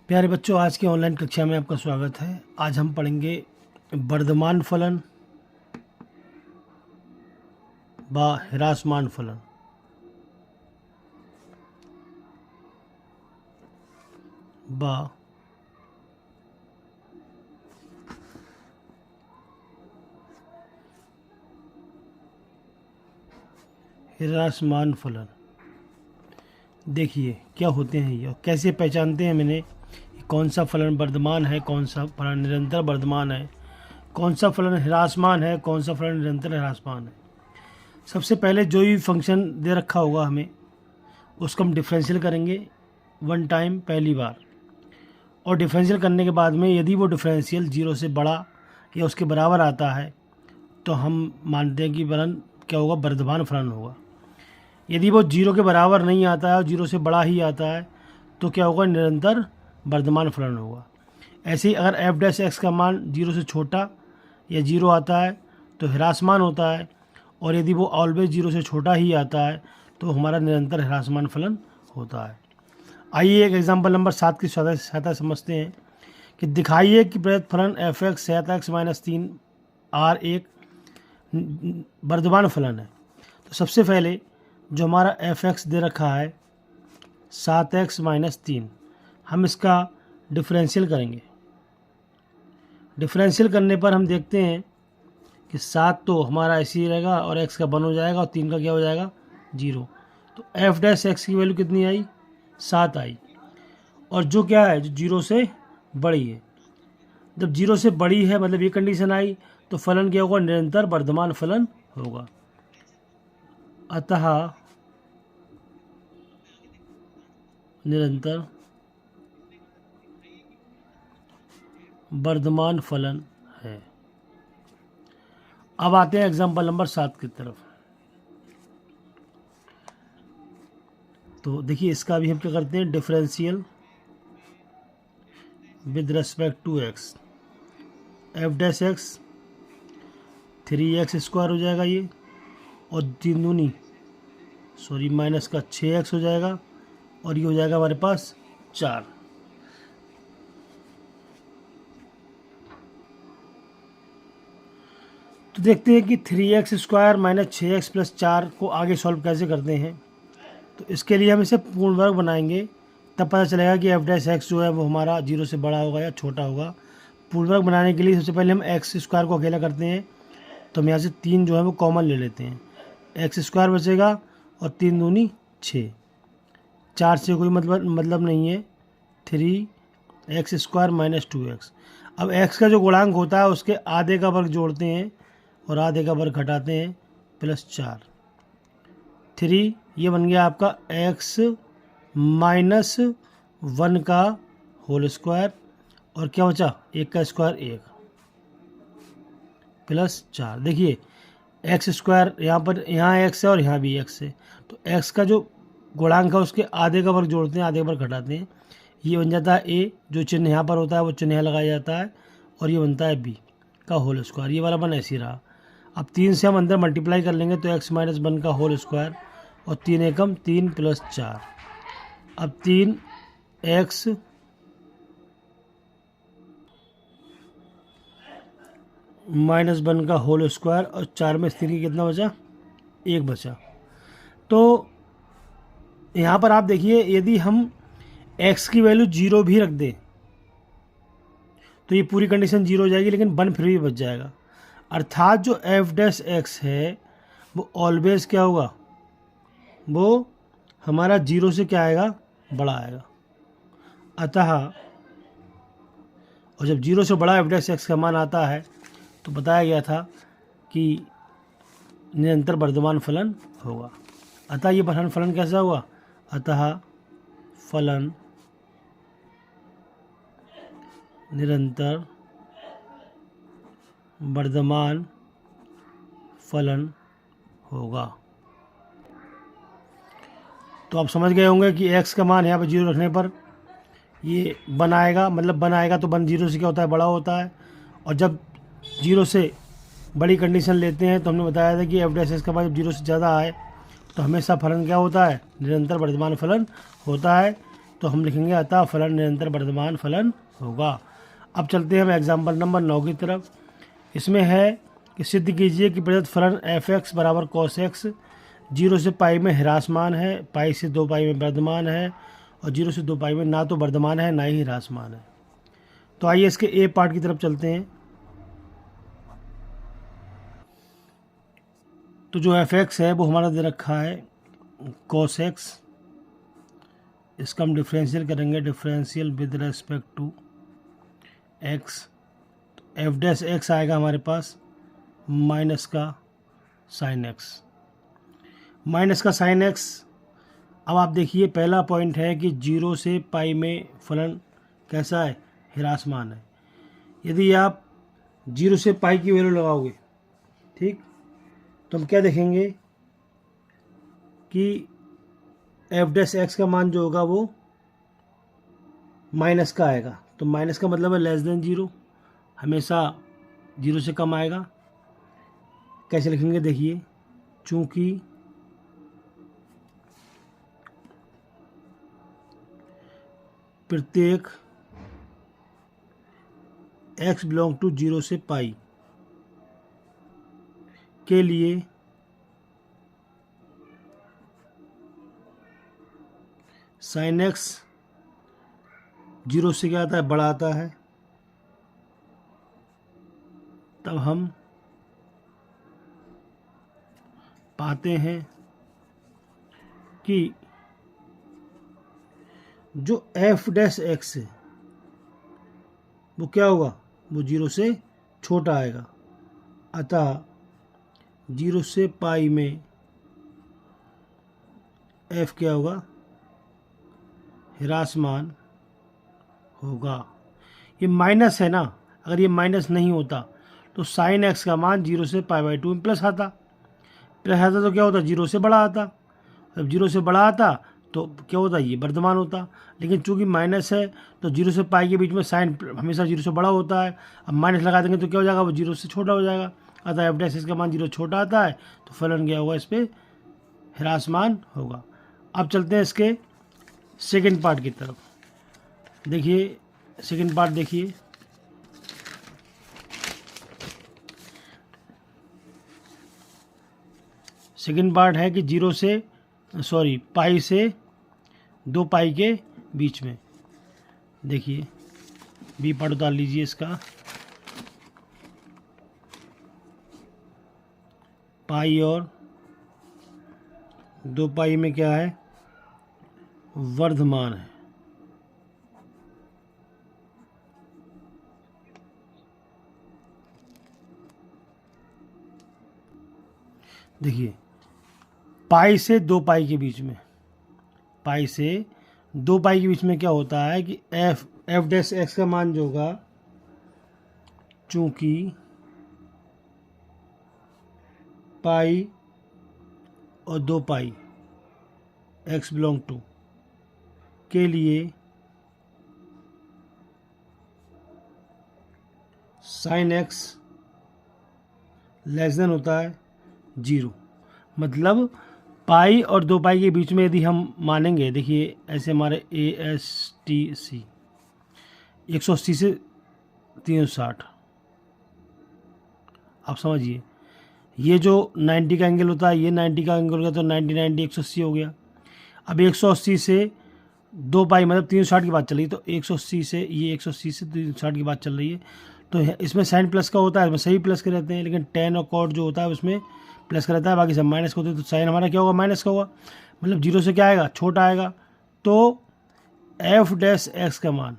प्यारे बच्चों, आज की ऑनलाइन कक्षा में आपका स्वागत है। आज हम पढ़ेंगे वर्धमान फलन व ह्रासमान फलन। व ह्रासमान फलन। देखिए क्या होते हैं ये और कैसे पहचानते हैं मैंने कौन सा फलन वर्धमान है, कौन सा फलन निरंतर वर्धमान है, कौन सा फलन ह्रासमान है, कौन सा फलन निरंतर ह्रासमान है। सबसे पहले जो भी फंक्शन दे रखा होगा हमें उसको हम डिफरेंशियल करेंगे वन टाइम पहली बार, और डिफरेंशियल करने के बाद में यदि वो डिफरेंशियल 0 से बड़ा या उसके बराबर आता है तो हम मानते हैं कि फलन क्या होगा, वर्धमान फलन होगा। यदि वो 0 के बराबर नहीं आता है और 0 से बड़ा ही आता है तो क्या होगा, निरंतर वर्धमान फलन होगा। ऐसे ही अगर एफ डैश एक्स का मान 0 से छोटा या 0 आता है तो ह्रासमान होता है, और यदि वो ऑलवेज 0 से छोटा ही आता है तो हमारा निरंतर ह्रासमान फलन होता है। आइए एक एग्जाम्पल नंबर 7 की सहायता समझते हैं कि दिखाइए कि प्रदत्त फलन एफ एक्स 7x-3 R एक वर्धमान फलन है। तो सबसे पहले जो हमारा एफ एक्स दे रखा है 7x-3, हम इसका डिफरेंशियल करेंगे। डिफरेंशियल करने पर हम देखते हैं कि 7 तो हमारा ऐसे ही रहेगा और x का 1 हो जाएगा और 3 का क्या हो जाएगा, 0। तो एफ डैश एक्स की वैल्यू कितनी आई, 7 आई, और जो क्या है, जो 0 से बड़ी है। जब 0 से बड़ी है मतलब ये कंडीशन आई तो फलन क्या होगा, निरंतर वर्धमान फलन होगा। अतः निरंतर वर्धमान फलन है। अब आते हैं एग्जाम्पल नंबर 7 की तरफ। तो देखिए इसका भी हम क्या करते हैं, differential with respect to x. F dash x 3x² हो जाएगा ये, और 3 दूनी माइनस का 6x हो जाएगा, और ये हो जाएगा हमारे पास 4। तो देखते हैं कि 3x² माइनस 6x प्लस 4 को आगे सॉल्व कैसे करते हैं। तो इसके लिए हम इसे पूर्ण वर्ग बनाएंगे, तब पता चलेगा कि एफ डैश एक्स जो है वो हमारा 0 से बड़ा होगा या छोटा होगा। पूर्ण वर्ग बनाने के लिए सबसे पहले हम x² को अकेला करते हैं, तो हम यहाँ से 3 जो है वो कॉमन ले लेते हैं, x² बचेगा और 3 दूनी 6, 4 से कोई मतलब नहीं है, 3x² माइनस 2x। अब x का जो गुणांक होता है उसके आधे का वर्ग जोड़ते हैं और आधे का वर्ग घटाते हैं, प्लस 4, 3 ये बन गया आपका x माइनस 1 का होल स्क्वायर, और क्या बचा, 1 का स्क्वायर 1, प्लस 4। देखिए x² यहाँ पर, यहाँ x है और यहाँ भी x है, तो x का जो गुणांक है उसके आधे का वर्ग जोड़ते हैं, आधे का वर्ग घटाते हैं, ये बन जाता है a, जो चिन्ह यहाँ पर होता है वो चिन्ह यहाँ लगाया जाता है, और ये बनता है b का होल स्क्वायर। ये वाला बन ऐसे ही रहा। अब 3 से हम अंदर मल्टीप्लाई कर लेंगे तो x माइनस 1 का होल स्क्वायर, और 3 एकम 3 प्लस 4। अब 3x माइनस 1 का होल स्क्वायर, और 4 में 3 की कितना बचा, 1 बचा। तो यहाँ पर आप देखिए यदि हम x की वैल्यू 0 भी रख दें तो ये पूरी कंडीशन 0 हो जाएगी, लेकिन 1 फिर भी बच जाएगा। अर्थात जो एफ डैश एक्स है वो ऑलवेज क्या होगा, वो हमारा 0 से क्या आएगा, बड़ा आएगा। अतः और जब 0 से बड़ा एफ डैश एक्स का मान आता है तो बताया गया था कि निरंतर वर्धमान फलन होगा। अतः ये फलन कैसा हुआ, अतः फलन निरंतर वर्धमान फलन होगा। तो आप समझ गए होंगे कि x का मान यहाँ पर 0 रखने पर ये 1 आएगा, मतलब 1 आएगा तो 1 0 से क्या होता है, बड़ा होता है। और जब 0 से बड़ी कंडीशन लेते हैं तो हमने बताया था कि एफ डैश एक्स का मान जब 0 से ज़्यादा आए तो हमेशा फलन क्या होता है, निरंतर वर्धमान फलन होता है। तो हम लिखेंगे अतः फलन निरंतर वर्धमान फलन होगा। अब चलते हैं हम एग्जाम्पल नंबर 9 की तरफ। इसमें है कि सिद्ध कीजिए कि प्रदत्त फलन एफ एक्स बराबर कॉस एक्स 0 से पाई में ह्रासमान है, पाई से 2 पाई में वर्धमान है, और 0 से 2 पाई में ना तो वर्धमान है ना ही ह्रासमान है। तो आइए इसके ए पार्ट की तरफ चलते हैं। तो जो एफ एक्स है वो हमारा दे रखा है कॉस एक्स, इसका हम डिफरेंशियल करेंगे, differential with respect to x. F dash x आएगा हमारे पास माइनस का साइन एक्स, माइनस का साइन एक्स। अब आप देखिए पहला पॉइंट है कि 0 से पाई में फलन कैसा है, ह्रासमान है। यदि आप 0 से पाई की वैल्यू लगाओगे, ठीक, तो हम क्या देखेंगे कि एफ डैश एक्स का मान जो होगा वो माइनस का आएगा। तो माइनस का मतलब है लेस देन 0, हमेशा 0 से कम आएगा। कैसे लिखेंगे देखिए, चूंकि प्रत्येक x बिलोंग टू 0 से पाई के लिए साइन एक्स 0 से क्या आता है, बड़ा आता है, तब हम पाते हैं कि जो एफ डैश एक्स है वो क्या होगा, वो 0 से छोटा आएगा। अतः 0 से पाई में एफ क्या होगा, ह्रासमान होगा। ये माइनस है ना, अगर ये माइनस नहीं होता तो साइन एक्स का मान 0 से पाई बाई 2 में प्लस आता तो क्या होता, 0 से बड़ा आता। जब 0 से बड़ा आता तो क्या होता, ये वर्धमान होता। लेकिन चूंकि माइनस है तो 0 से पाई के बीच में साइन हमेशा 0 से बड़ा होता है। अब माइनस लगा देंगे तो क्या हो जाएगा, वो 0 से छोटा हो जाएगा। अतः एफ डैश का मान 0 छोटा आता है तो फलन क्या होगा, इस पर ह्रासमान होगा। अब चलते हैं इसके सेकेंड पार्ट की तरफ। देखिए सेकेंड पार्ट देखिए, सेकेंड पार्ट है कि पाई से 2 पाई के बीच में। देखिए बी पार्ट उतार लीजिए इसका, पाई और 2 पाई में क्या है, वर्धमान है। देखिए पाई से 2 पाई के बीच में, पाई से 2 पाई के बीच में क्या होता है कि एफ डैश एक्स का मान जो होगा, चूंकि पाई और 2 पाई एक्स बिलोंग टू के लिए साइन एक्स लेस देन होता है 0। मतलब पाई और 2 पाई के बीच में यदि हम मानेंगे, देखिए ऐसे हमारे ASTC 180 से 360, आप समझिए ये जो 90 का एंगल होता है, ये 90 का एंगल हो गया, तो 90 180 हो गया। अब 180 से 2 पाई मतलब 360 की बात चल रही है, तो 180 से ये 180 से 360 की बात चल रही है। तो इसमें साइन प्लस का होता है, इसमें सही प्लस के रहते हैं, लेकिन टेन और कॉट जो होता है उसमें प्लस का रहता है, बाकी सब माइनस का होते हैं। तो साइन हमारा क्या होगा, माइनस का होगा, मतलब 0 से क्या आएगा, छोटा आएगा। तो एफ डैश एक्स का मान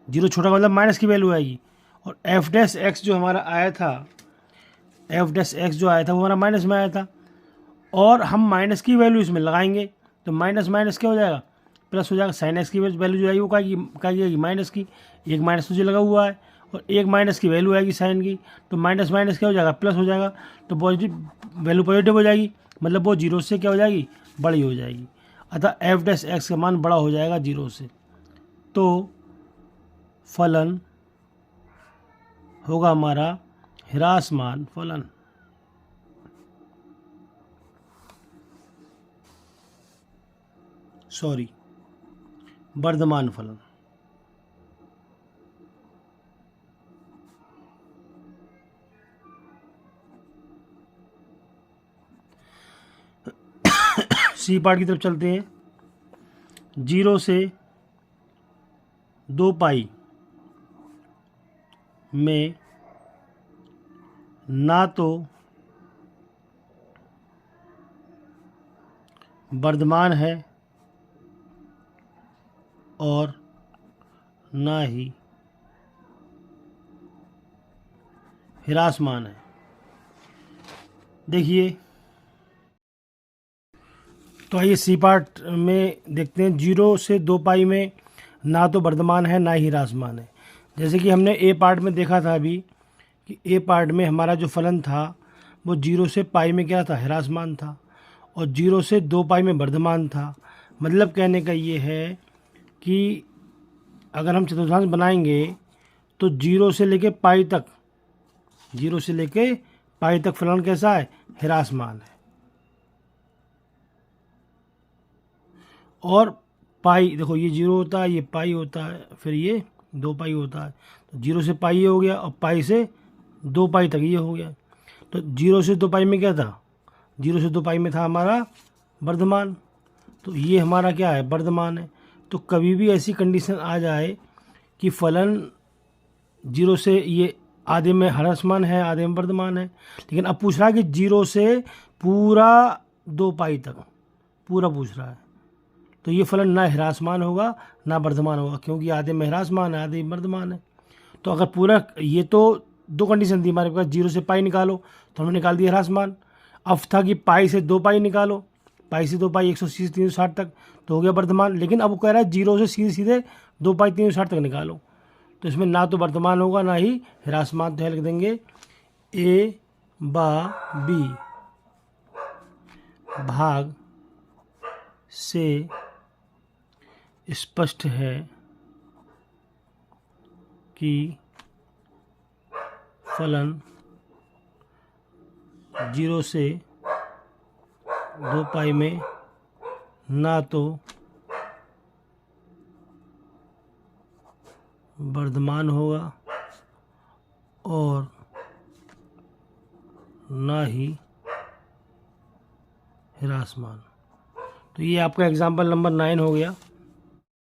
0 छोटा मतलब माइनस की वैल्यू आएगी, और एफ डैश एक्स जो हमारा आया था, एफ डैश एक्स जो आया था वो हमारा माइनस में आया था, और हम माइनस की वैल्यू इसमें लगाएंगे तो माइनस माइनस क्या हो जाएगा, प्लस हो जाएगा। साइन एक्स की वैल्यू जो आएगी वो क्या आएगी, माइनस की। एक माइनस तुझे लगा हुआ है और एक माइनस की वैल्यू आएगी साइन की, तो माइनस माइनस क्या हो जाएगा, प्लस हो जाएगा। तो पॉजिटिव वैल्यू पॉजिटिव हो जाएगी, मतलब वो 0 से क्या हो जाएगी, बड़ी हो जाएगी। अतः एफ डैश एक्स का मान बड़ा हो जाएगा 0 से। तो फलन होगा हमारा ह्रासमान फलन। वर्धमान फलन। सी पार्ट की तरफ चलते हैं। 0 से 2 पाई में ना तो वर्धमान है और ना ही ह्रासमान है। देखिए, तो आइए सी पार्ट में देखते हैं। 0 से 2 पाई में ना तो वर्धमान है ना ही ह्रासमान है। जैसे कि हमने ए पार्ट में देखा था अभी कि ए पार्ट में हमारा जो फलन था वो 0 से पाई में क्या था, ह्रासमान था, और 0 से 2 पाई में वर्धमान था। मतलब कहने का ये है कि अगर हम चतुर्थांश बनाएंगे तो 0 से लेके पाई तक, 0 से लेके पाई तक फलन कैसा है, ह्रासमान है। और पाई देखो, ये 0 होता है, ये पाई होता है, फिर ये 2 पाई होता है। तो 0 से पाई ये हो गया और पाई से 2 पाई तक ये हो गया। तो 0 से 2 पाई में क्या था, 0 से 2 पाई में था हमारा वर्धमान। तो ये हमारा क्या है, वर्धमान है। तो कभी भी ऐसी कंडीशन आ जाए कि फलन 0 से ये आधे में ह्रासमान है, आधे में वर्धमान है, लेकिन अब पूछ रहा है कि 0 से पूरा 2 पाई तक पूरा पूछ रहा है, तो ये फलन ना ह्रासमान होगा ना वर्धमान होगा, क्योंकि आधे में ह्रासमान है आधे में वर्धमान है। तो अगर पूरा, ये तो 2 कंडीशन थी हमारे पास, 0 से पाई निकालो तो हमने निकाल दिया ह्रासमान। अब था कि पाई से 2 पाई निकालो, पाई से 2 पाई 180 से 360 तक, तो हो गया वर्धमान। लेकिन अब वो कह रहा है 0 से सीधे सीधे 2 पाई 360 तक निकालो, तो इसमें ना तो वर्धमान होगा ना ही ह्रासमान। तो लिख देंगे ए बा बी भाग से स्पष्ट है कि फलन 0 से 2 पाई में ना तो वर्धमान होगा और ना ही ह्रासमान। तो ये आपका एग्जाम्पल नंबर 9 हो गया।